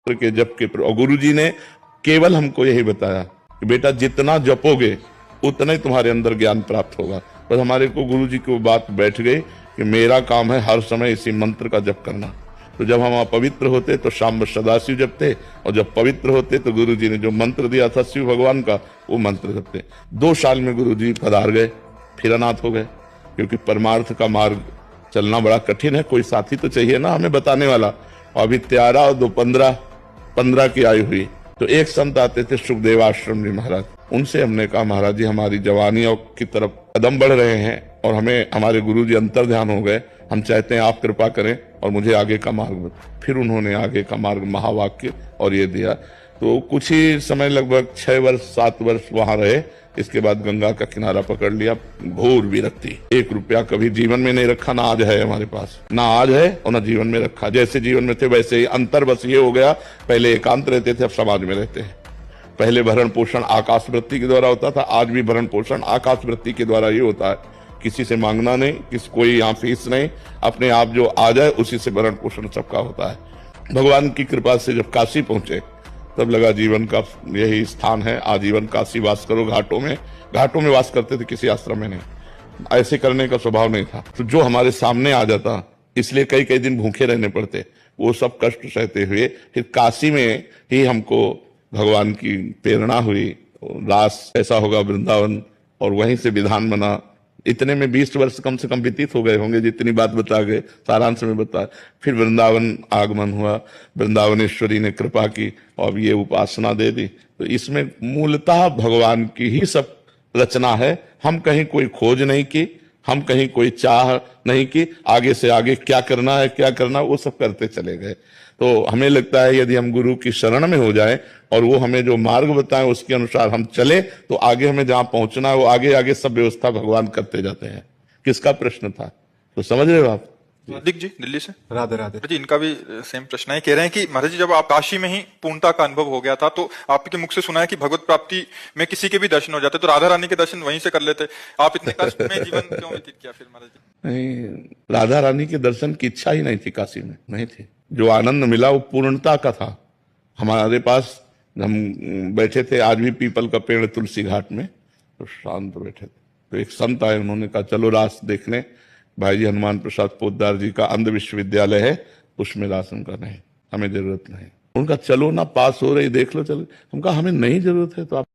के जप के। और गुरु जी ने केवल हमको यही बताया कि बेटा जितना जपोगे उतना ही तुम्हारे अंदर ज्ञान प्राप्त होगा। बस हमारे को गुरु जी की वो बात बैठ गई कि मेरा काम है हर समय इसी मंत्र का जप करना। तो जब हम अपवित्र होते तो शाम सदाशिव जपते, और जब पवित्र होते तो गुरु जी ने जो मंत्र दिया था शिव भगवान का वो मंत्र जपते। 2 साल में गुरु जी पधार गए, फिर अनाथ हो गए, क्योंकि परमार्थ का मार्ग चलना बड़ा कठिन है। कोई साथी तो चाहिए ना हमें बताने वाला। और अभी 13 और 2 15 की आयु हुई तो एक संत आते थे सुखदेव आश्रम जी महाराज। उनसे हमने कहा महाराज जी हमारी जवानी की तरफ कदम बढ़ रहे हैं और हमें हमारे गुरु जी अंतर ध्यान हो गए, हम चाहते हैं आप कृपा करें और मुझे आगे का मार्ग बताएं। फिर उन्होंने आगे का मार्ग महावाक्य और ये दिया। तो कुछ ही समय लगभग 6 वर्ष 7 वर्ष वहां रहे। इसके बाद गंगा का किनारा पकड़ लिया। घोर विरक्ति, 1 रुपया कभी जीवन में नहीं रखा, ना आज है हमारे पास, ना आज है और ना जीवन में रखा। जैसे जीवन में थे वैसे ही। अंतर बस ये हो गया, पहले एकांत रहते थे अब समाज में रहते हैं। पहले भरण पोषण आकाश वृत्ति के द्वारा होता था, आज भी भरण पोषण आकाश वृत्ति के द्वारा ही होता है। किसी से मांगना नहीं, कोई यहाँ फीस नहीं, अपने आप जो आ जाए उसी से भरण पोषण सबका होता है। भगवान की कृपा से जब काशी पहुंचे तब लगा जीवन का यही स्थान है, आजीवन काशी वास करो। घाटों में वास करते थे, किसी आश्रम में नहीं। ऐसे करने का स्वभाव नहीं था। तो जो हमारे सामने आ जाता, इसलिए कई कई दिन भूखे रहने पड़ते, वो सब कष्ट सहते हुए फिर काशी में ही हमको भगवान की प्रेरणा हुई। रास ऐसा होगा वृंदावन, और वहीं से विधान बना। इतने में 20 वर्ष कम से कम व्यतीत हो गए होंगे, जितनी बात बता गए सारांश में बता। फिर वृंदावन आगमन हुआ, वृंदावनेश्वरी ने कृपा की और ये उपासना दे दी। तो इसमें मूलतः भगवान की ही सब रचना है। हम कहीं कोई खोज नहीं की, हम कहीं कोई चाह नहीं की, आगे से आगे क्या करना है क्या करना वो सब करते चले गए। तो हमें लगता है यदि हम गुरु की शरण में हो जाएं और वो हमें जो मार्ग बताएं उसके अनुसार हम चले तो आगे हमें जहां पहुंचना है वो आगे आगे सब व्यवस्था भगवान करते जाते हैं। किसका प्रश्न था तो समझ रहे हो आप? दिख जी दिल्ली से। राधे राधे जी, इनका भी सेम प्रश्न है। कह रहे हैं कि महाराज जी जब आप काशी में ही पूर्णता का अनुभव हो गया था तो आपके मुख से सुना है कि भगवत प्राप्ति में किसी के भी दर्शन हो जाते तो राधा रानी के दर्शन वहीं से कर लेते। आप इतने कष्ट में जीवन क्यों व्यतीत किया फिर महाराज जी? नहीं, राधा रानी के दर्शन की इच्छा ही नहीं थी, काशी में नहीं थी। जो आनंद मिला वो पूर्णता का था। हमारे पास हम बैठे थे, आज भी पीपल का पेड़ तुलसी घाट में, तो शांत बैठे थे। तो एक संत आए, उन्होंने कहा चलो रास देखने। भाई जी हनुमान प्रसाद पोद्दार जी का अंध विश्वविद्यालय है, उसमें रासन का नहीं, हमें जरूरत नहीं। उनका चलो ना, पास हो रही देख लो चलो। हम कहा हमें नहीं जरूरत है तो आप